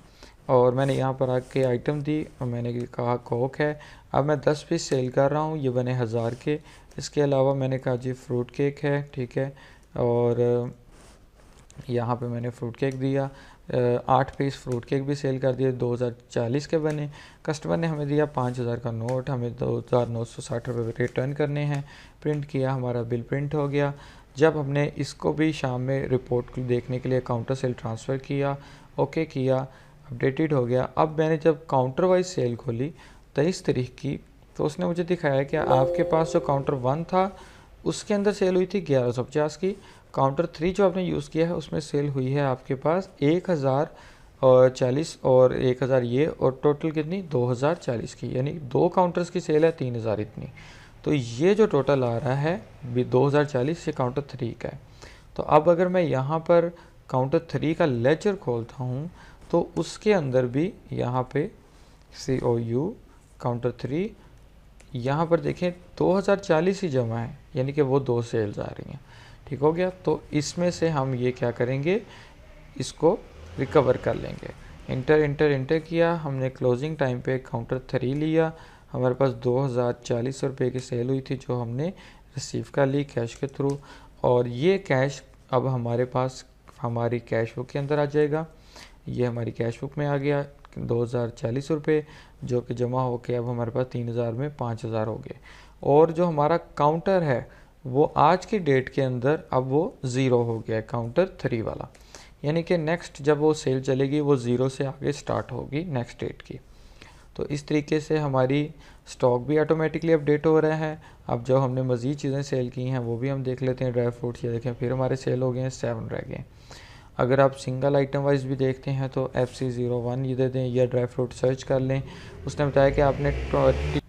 और मैंने यहाँ पर आके आइटम दी और मैंने कहा कोक है। अब मैं 10 पीस सेल कर रहा हूँ, ये बने 1000 के। इसके अलावा मैंने कहा जी फ्रूट केक है, ठीक है, और यहाँ पे मैंने फ्रूट केक दिया, 8 पीस फ्रूट केक भी सेल कर दिए, 2040 के बने। कस्टमर ने हमें दिया 5000 का नोट, हमें 2960 रुपये रिटर्न करने हैं। प्रिंट किया, हमारा बिल प्रिंट हो गया। जब हमने इसको भी शाम में रिपोर्ट देखने के लिए काउंटर सेल ट्रांसफ़र किया, ओके किया, अपडेटेड हो गया। अब मैंने जब काउंटर वाइज सेल खोली 23 तारीख की, तो उसने मुझे दिखाया कि आपके पास जो काउंटर 1 था उसके अंदर सेल हुई थी 1150 की। काउंटर 3 जो आपने यूज़ किया है उसमें सेल हुई है आपके पास 1040 और 1000 ये, और टोटल कितनी 2040 की, यानी 2 काउंटर्स की सेल है 3000 इतनी। तो ये जो टोटल आ रहा है 2040 ये काउंटर 3 का है। तो अब अगर मैं यहाँ पर काउंटर 3 का लेजर खोलता हूँ तो उसके अंदर भी यहाँ पे COU काउंटर 3, यहाँ पर देखें 2040 ही जमा है, यानी कि वो 2 सेल्स आ रही हैं। ठीक हो गया। तो इसमें से हम ये क्या करेंगे, इसको रिकवर कर लेंगे। इंटर इंटर इंटर किया हमने, क्लोजिंग टाइम पे काउंटर 3 लिया, हमारे पास 2040 रुपये की सेल हुई थी जो हमने रिसीव कर ली कैश के थ्रू। और ये कैश अब हमारे पास हमारी कैश बुक के अंदर आ जाएगा। ये हमारी कैश बुक में आ गया 2040 रुपये, जो कि जमा होके अब हमारे पास 3000 में 5000 हो गए। और जो हमारा काउंटर है वो आज की डेट के अंदर अब वो 0 हो गया है, काउंटर 3 वाला, यानी कि नेक्स्ट जब वो सेल चलेगी वो 0 से आगे स्टार्ट होगी नेक्स्ट डेट की। तो इस तरीके से हमारी स्टॉक भी ऑटोमेटिकली अपडेट हो रहा है। अब जो हमने मज़ीद चीज़ें सेल की हैं वो भी हम देख लेते हैं। ड्राई फ्रूट्स ये देखें फिर हमारे सेल हो गए हैं, 7 रह गए। अगर आप सिंगल आइटम वाइज भी देखते हैं तो FC01 ये दे दें या ड्राई फ्रूट सर्च कर लें। उसने बताया कि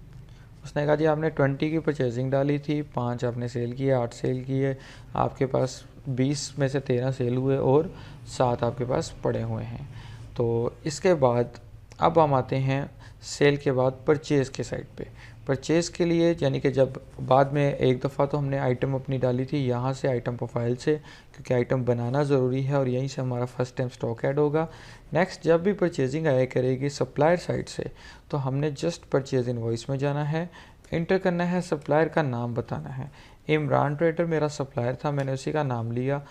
उसने कहा जी आपने 20 की परचेजिंग डाली थी, 5 आपने सेल किए, 8 सेल किए, आपके पास 20 में से 13 सेल हुए और 7 आपके पास पड़े हुए हैं। तो इसके बाद अब हम आते हैं सेल के बाद परचेज़ के साइड पे। परचेज़ के लिए यानी कि जब बाद में एक दफ़ा तो हमने आइटम अपनी डाली थी यहाँ से आइटम प्रोफाइल से, क्योंकि आइटम बनाना ज़रूरी है और यहीं से हमारा फर्स्ट टाइम स्टॉक ऐड होगा। नेक्स्ट जब भी परचेजिंग आया करेगी सप्लायर साइड से, तो हमने जस्ट परचेज इनवॉइस में जाना है, इंटर करना है, सप्लायर का नाम बताना है। इमरान ट्रेडर मेरा सप्लायर था, मैंने उसी का नाम लिया।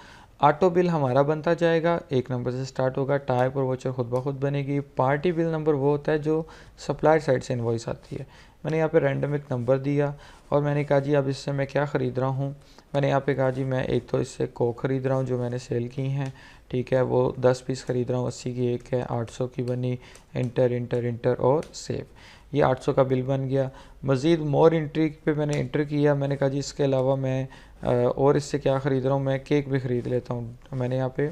ऑटो बिल हमारा बनता जाएगा, 1 नंबर से स्टार्ट होगा। टाइप और वोचर खुद ब खुद बनेगी। पार्टी बिल नंबर वो होता है जो सप्लायर साइड से इनवॉइस आती है। मैंने यहाँ पे रैंडम एक नंबर दिया और मैंने कहा जी अब इससे मैं क्या ख़रीद रहा हूँ। मैंने यहाँ पे कहा जी मैं एक तो इससे कोक ख़रीद रहा हूँ जो मैंने सेल की हैं, ठीक है, वो 10 पीस ख़रीद रहा हूँ, 80 की एक है, 800 की बनी। इंटर इंटर इंटर और सेव, ये 800 का बिल बन गया। मज़ीद मोर एंट्री पे मैंने इंटर किया, मैंने कहा जी इसके अलावा मैं और इससे क्या ख़रीद रहा हूँ, मैं केक भी ख़रीद लेता हूँ। मैंने यहाँ पे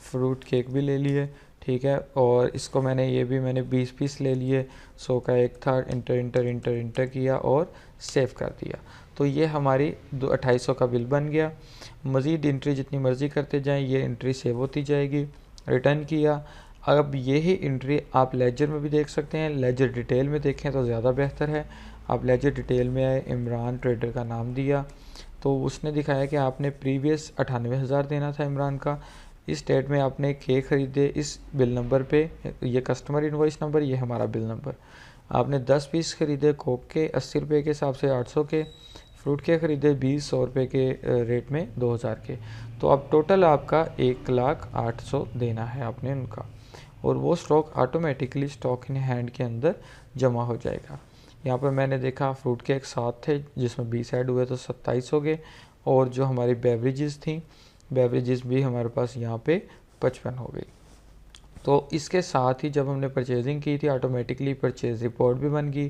फ्रूट केक भी ले लिए, ठीक है, और इसको मैंने 20 पीस ले लिए, 100 का एक था। इंटर इंटर इंटर इंटर किया और सेव कर दिया। तो ये हमारी 2800 का बिल बन गया। मज़ीद एंट्री जितनी मर्ज़ी करते जाएं, ये एंट्री सेव होती जाएगी। रिटर्न किया। अब यही एंट्री आप लेजर में भी देख सकते हैं, लेजर डिटेल में देखें तो ज़्यादा बेहतर है। आप लेजर डिटेल में आए, इमरान ट्रेडर का नाम दिया तो उसने दिखाया कि आपने प्रीवियस 98,000 देना था इमरान का। इस डेट में आपने केक ख़रीदे इस बिल नंबर पे, ये कस्टमर इनवॉइस नंबर, ये हमारा बिल नंबर। आपने 10 पीस ख़रीदे कोक के 80 रुपये के हिसाब से 800 के, फ्रूट के ख़रीदे 100 रुपये के रेट में 2000 के। तो अब टोटल आपका 1,08,000 देना है आपने उनका, और वो stock automatically stock in hand के अंदर जमा हो जाएगा। यहाँ पर मैंने देखा फ्रूट के एक 7 थे जिसमें 20 ऐड हुए तो 27 हो गए, और जो हमारी बेवरेजेस थी, बेवरेजेस भी हमारे पास यहाँ पे 55 हो गई। तो इसके साथ ही जब हमने परचेजिंग की थी ऑटोमेटिकली परचेज़ रिपोर्ट भी बन गई।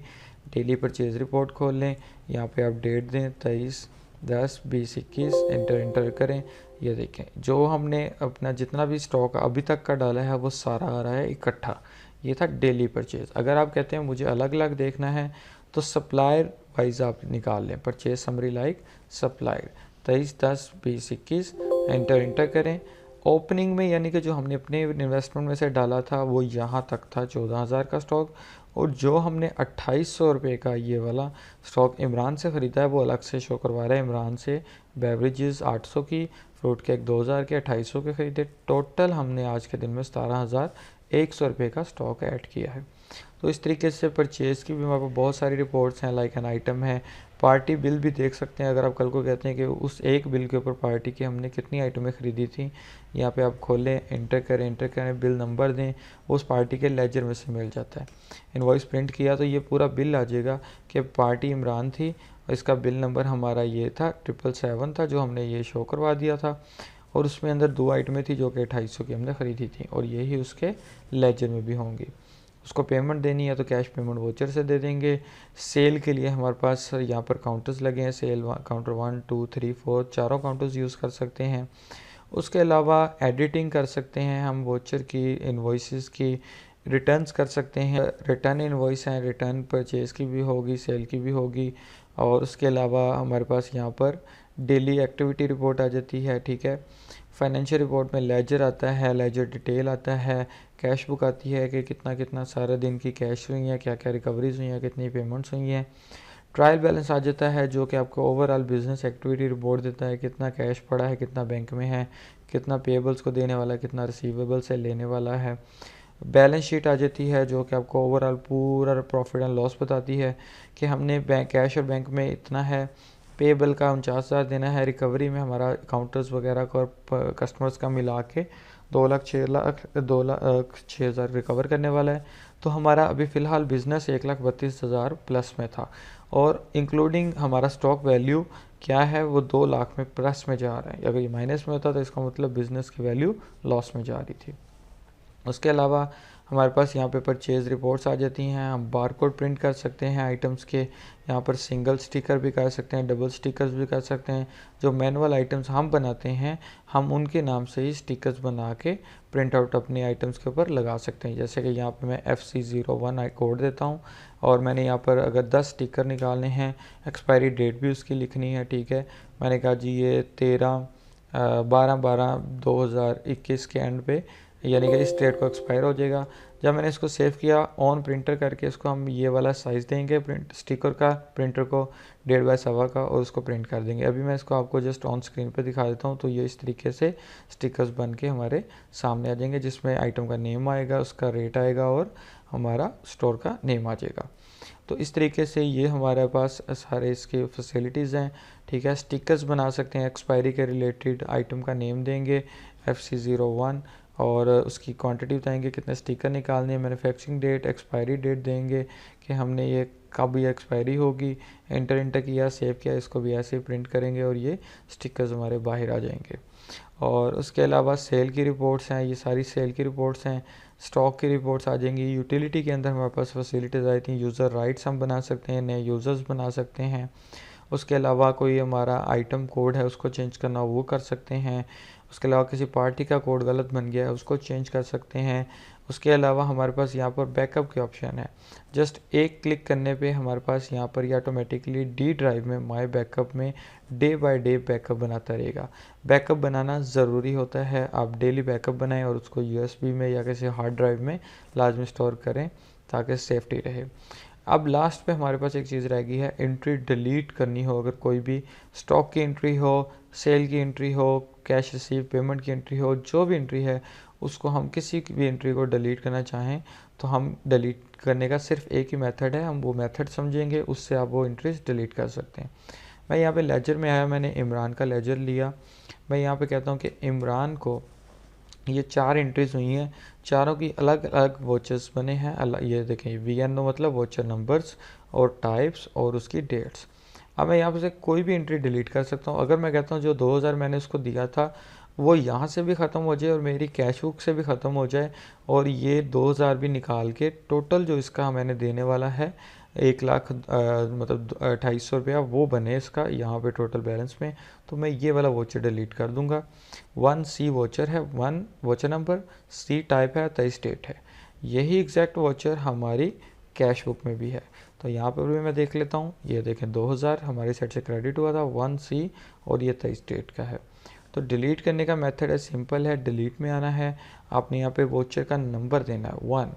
डेली परचेज़ रिपोर्ट खोल लें, यहाँ पे आप डेट दें 23/10/2021, इंटर इंटर करें। ये देखें जो हमने अपना जितना भी स्टॉक अभी तक का डाला है वो सारा आ रहा है इकट्ठा। ये था डेली परचेज़। अगर आप कहते हैं मुझे अलग अलग देखना है तो सप्लायर वाइज आप निकाल लें, purchase summary like supplier 23/10/2021, inter inter करें ओपनिंग में यानी कि जो हमने अपने इन्वेस्टमेंट में से डाला था वो यहाँ तक था 14,000 का स्टॉक, और जो हमने 2800 रुपये का ये वाला स्टॉक इमरान से ख़रीदा है वो अलग से शो करवा रहा है। इमरान से बेवरेजेस 800 की, फ्रूट केक 2000 के, 2800 के ख़रीदे। टोटल हमने आज के दिन में 17,100 रुपये का स्टॉक ऐड किया है। तो इस तरीके से परचेज़ की भी हमारे पास बहुत सारी रिपोर्ट्स हैं। लाइक एन आइटम है, पार्टी बिल भी देख सकते हैं। अगर आप कल को कहते हैं कि उस एक बिल के ऊपर पार्टी की हमने कितनी आइटमें ख़रीदी थी, यहाँ पे आप खोलें, इंटर करें, बिल नंबर दें, उस पार्टी के लेजर में से मिल जाता है। इनवॉइस प्रिंट किया तो ये पूरा बिल आ जाएगा कि पार्टी इमरान थी, और इसका बिल नंबर हमारा ये था 777 था, जो हमने ये शो करवा दिया था, और उसमें अंदर 2 आइटमें थी जो कि 250 की हमने ख़रीदी थी, और यही उसके लेजर में भी होंगी। उसको पेमेंट देनी है तो कैश पेमेंट वोचर से दे देंगे। सेल के लिए हमारे पास यहाँ पर काउंटर्स लगे हैं, सेल काउंटर 1 2 3 4 चारों काउंटर्स यूज़ कर सकते हैं। उसके अलावा एडिटिंग कर सकते हैं हम वोचर की, इन्वॉइसेस की, रिटर्न्स कर सकते हैं। रिटर्न इन्वॉइस हैं, रिटर्न परचेज़ की भी होगी, सेल की भी होगी। और उसके अलावा हमारे पास यहाँ पर डेली एक्टिविटी रिपोर्ट आ जाती है, ठीक है। फाइनेंशियल रिपोर्ट में लेजर आता है, लेजर डिटेल आता है, कैश बुक आती है कि कितना कितना सारा दिन की कैश हुई है, क्या क्या रिकवरीज हुई हैं, कितनी पेमेंट्स हुई हैं। ट्रायल बैलेंस आ जाता है जो कि आपको ओवरऑल बिजनेस एक्टिविटी रिपोर्ट देता है, कितना कैश पड़ा है, कितना बैंक में है, कितना पेबल्स को देने वाला है, कितना रिसीवेबल्स है लेने वाला है। बैलेंस शीट आ जाती है जो कि आपको ओवरऑल पूरा प्रॉफिट एंड लॉस बताती है कि हमने बैंक कैश और बैंक में इतना है, पेबल का 49,000 देना है, रिकवरी में हमारा काउंटर्स वगैरह को कस्टमर्स का मिला के 2,06,000 रिकवर करने वाला है। तो हमारा अभी फ़िलहाल बिज़नेस 1,32,000 प्लस में था, और इंक्लूडिंग हमारा स्टॉक वैल्यू क्या है वो 2 लाख में प्लस में जा रहा है। अगर ये माइनस में होता तो इसका मतलब बिज़नेस की वैल्यू लॉस में जा रही थी। उसके अलावा हमारे पास यहाँ पे परचेज़ रिपोर्ट्स आ जाती हैं। हम बारकोड प्रिंट कर सकते हैं आइटम्स के, यहाँ पर सिंगल स्टिकर भी कर सकते हैं, डबल स्टिकर्स भी कर सकते हैं। जो मैनुअल आइटम्स हम बनाते हैं हम उनके नाम से ही स्टिकर्स बना के प्रिंट आउट अपने आइटम्स के ऊपर लगा सकते हैं। जैसे कि यहाँ पे मैं FC01 कोड देता हूँ, और मैंने यहाँ पर अगर 10 स्टिकर निकालने हैं, एक्सपायरी डेट भी उसकी लिखनी है, ठीक है। मैंने कहा जी ये 12/12/2021 के एंड पे, यानी कि इस डेट को एक्सपायर हो जाएगा। जब मैंने इसको सेव किया ऑन प्रिंटर करके, इसको हम ये वाला साइज़ देंगे प्रिंट स्टिकर का, प्रिंटर को 1.5x का, और उसको प्रिंट कर देंगे। अभी मैं इसको आपको जस्ट ऑन स्क्रीन पे दिखा देता हूँ। तो ये इस तरीके से स्टिकर्स बन के हमारे सामने आ जाएंगे, जिसमें आइटम का नेम आएगा, उसका रेट आएगा, और हमारा स्टोर का नेम आ जाएगा। तो इस तरीके से ये हमारे पास सारे इसके फैसिलिटीज़ हैं, ठीक है। स्टिकर्स बना सकते हैं, एक्सपायरी के रिलेटेड आइटम का नेम देंगे FC01, और उसकी क्वांटिटी बताएंगे कितने स्टिकर निकालने हैं, मैन्युफैक्चरिंग डेट, एक्सपायरी डेट देंगे कि हमने ये कब ये एक्सपायरी होगी। इंटर किया, सेव किया, इसको भी ऐसे ही प्रिंट करेंगे, और ये स्टिकर्स हमारे बाहर आ जाएंगे। और उसके अलावा सेल की रिपोर्ट्स हैं, ये सारी सेल की रिपोर्ट्स हैं। स्टॉक की रिपोर्ट्स आ जाएंगी। यूटिलिटी के अंदर हमारे पास फैसिलिटीज़ आई थी, यूज़र राइट्स हम बना सकते हैं, नए यूज़र्स बना सकते हैं। उसके अलावा कोई हमारा आइटम कोड है उसको चेंज करना वो कर सकते हैं। उसके अलावा किसी पार्टी का कोड गलत बन गया है उसको चेंज कर सकते हैं। उसके अलावा हमारे पास यहाँ पर बैकअप के ऑप्शन है। जस्ट एक क्लिक करने पे हमारे पास यहाँ पर ये ऑटोमेटिकली डी ड्राइव में माई बैकअप में डे बाय डे बैकअप बनाता रहेगा। बैकअप बनाना ज़रूरी होता है, आप डेली बैकअप बनाएं और उसको USB में या किसी हार्ड ड्राइव में लाजमी स्टोर करें ताकि सेफ्टी रहे। अब लास्ट पे हमारे पास एक चीज़ रह गई है, एंट्री डिलीट करनी हो। अगर कोई भी स्टॉक की एंट्री हो, सेल की एंट्री हो, कैश रिसीव पेमेंट की एंट्री हो, जो भी एंट्री है उसको हम किसी भी एंट्री को डिलीट करना चाहें तो हम डिलीट करने का सिर्फ एक ही मेथड है, हम वो मेथड समझेंगे, उससे आप वो एंट्रीज डिलीट कर सकते हैं। मैं यहाँ पे लेजर में आया, मैंने इमरान का लेजर लिया। मैं यहाँ पे कहता हूँ कि इमरान को ये 4 एंट्रीज हुई हैं, चारों की अलग अलग वोचर्स बने हैं। ये देखें VNO मतलब वोचर नंबर्स और टाइप्स और उसकी डेट्स। अब मैं यहाँ से कोई भी एंट्री डिलीट कर सकता हूँ। अगर मैं कहता हूँ जो 2000 मैंने उसको दिया था वो यहाँ से भी ख़त्म हो जाए और मेरी कैश बुक से भी ख़त्म हो जाए, और ये 2000 भी निकाल के टोटल जो इसका मैंने देने वाला है 1,00,000 मतलब 2,250 रुपया वो बने इसका यहाँ पे टोटल बैलेंस में, तो मैं ये वाला वोचर डिलीट कर दूंगा। 1C वोचर है, 1 वोचर नंबर, C टाइप है, 23 डेट है। यही एग्जैक्ट वोचर हमारी कैश बुक में भी है। तो यहाँ पर भी मैं देख लेता हूँ, ये देखें 2000 हमारी साइड से क्रेडिट हुआ था, 1C और ये 23 डेट का है। तो डिलीट करने का मेथड है सिंपल है, डिलीट में आना है, आपने यहाँ पे वोचर का नंबर देना है 1,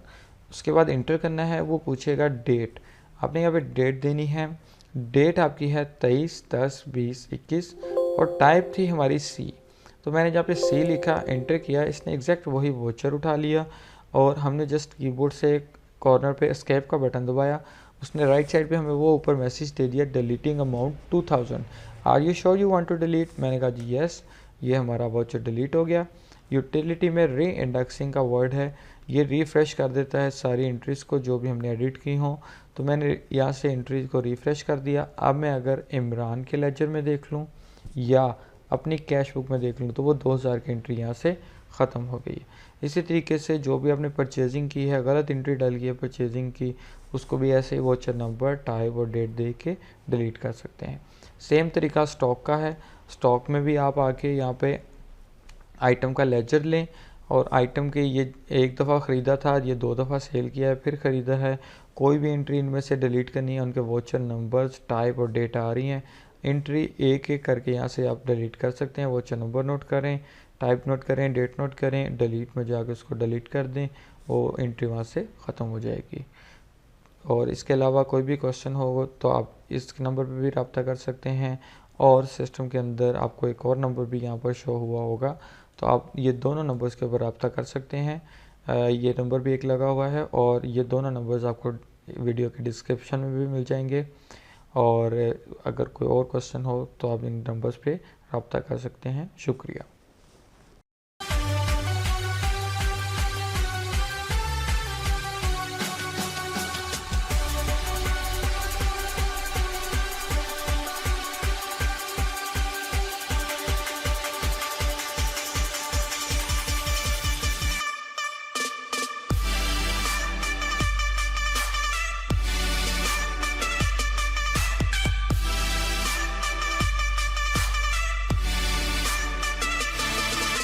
उसके बाद इंटर करना है, वो पूछेगा डेट, आपने यहाँ पे डेट देनी है, डेट आपकी है 23/10/2021 और टाइप थी हमारी सी, तो मैंने जहाँ पे सी लिखा, एंटर किया, इसने एग्जैक्ट वही वोचर उठा लिया और हमने जस्ट कीबोर्ड से कॉर्नर पे एस्केप का बटन दबाया, उसने राइट साइड पे हमें वो ऊपर मैसेज दे दिया deleting amount 2000, are you sure you want to delete, मैंने कहा जी यस, ये हमारा वाउचर डिलीट हो गया। यूटिलिटी में री इंडेक्सिंग का वर्ड है, ये रिफ़्रेश कर देता है सारी एंट्रीज़ को जो भी हमने एडिट की हों, तो मैंने यहाँ से एंट्रीज को रिफ़्रेश कर दिया। अब मैं अगर इमरान के लेजर में देख लूँ या अपनी कैश बुक में देख लूँ तो वो 2000 की एंट्री यहाँ से ख़त्म हो गई है। इसी तरीके से जो भी आपने परचेजिंग की है, गलत एंट्री डाल की है परचेजिंग की, उसको भी ऐसे ही वोचर नंबर, टाइप और डेट दे के डिलीट कर सकते हैं। सेम तरीका स्टॉक का है, स्टॉक में भी आप आके यहाँ पे आइटम का लेजर लें और आइटम के ये एक दफ़ा ख़रीदा था, ये 2 दफ़ा सेल किया है, फिर ख़रीदा है, कोई भी एंट्री इनमें से डिलीट करनी है, उनके वोचर नंबर्स, टाइप और डेट आ रही हैं, एंट्री एक एक करके यहाँ से आप डिलीट कर सकते हैं। वोचर नंबर नोट करें, टाइप नोट करें, डेट नोट करें, डिलीट में जाकर उसको डिलीट कर दें, वो एंट्री वहाँ से ख़त्म हो जाएगी। और इसके अलावा कोई भी क्वेश्चन हो तो आप इस नंबर पर भी रब्ता कर सकते हैं, और सिस्टम के अंदर आपको एक और नंबर भी यहाँ पर शो हुआ होगा, तो आप ये दोनों नंबर्स के ऊपर रब्ता कर सकते हैं। ये नंबर भी एक लगा हुआ है और ये दोनों नंबर्स आपको वीडियो के डिस्क्रिप्शन में भी मिल जाएंगे, और अगर कोई और क्वेश्चन हो तो आप इन नंबर्स पे रब्ता कर सकते हैं। शुक्रिया।